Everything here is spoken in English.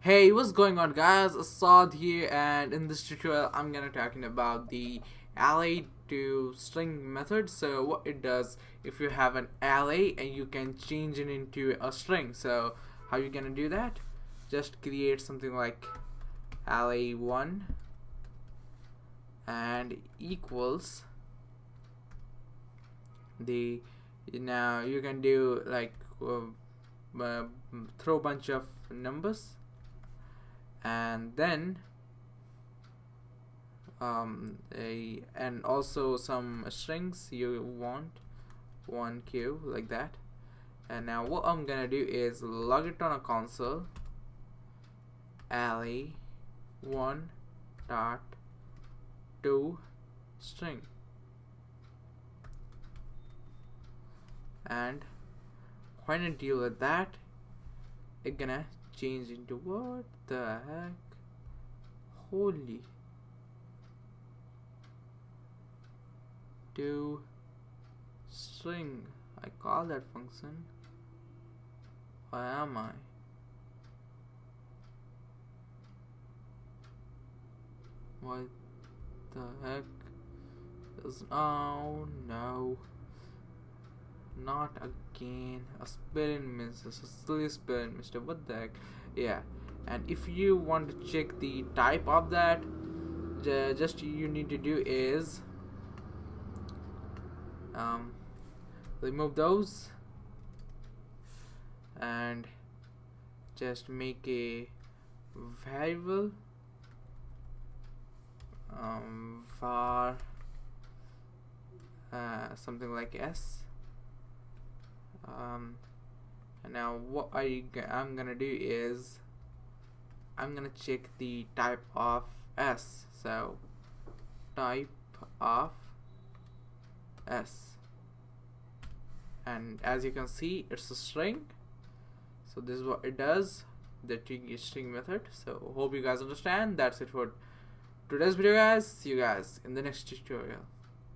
Hey, what's going on, guys? Assad here, and in this tutorial I'm gonna talking about the array to string method. So what it does, if you have an array and you can change it into a string, so how you gonna do that? Just create something like array1 and equals the, now you can do like throw bunch of numbers, and then and also some strings you want, 1q, like that. And now what I'm gonna do is log it on a console, array1 dot to string, and when I deal with that, it's gonna change into, what the heck, holy, to string. I call that function. Where am I? What the heck is, oh no, not again, a spelling mistakes, a silly spelling mistake, what the heck. Yeah, and if you want to check the type of that, just you need to do is remove those and just make a variable var something like s. And now what I'm gonna do is I'm gonna check the type of s. So type of s, and as you can see, it's a string. So this is what it does, the string method. So hope you guys understand. That's it for today's video, guys. See you guys in the next tutorial.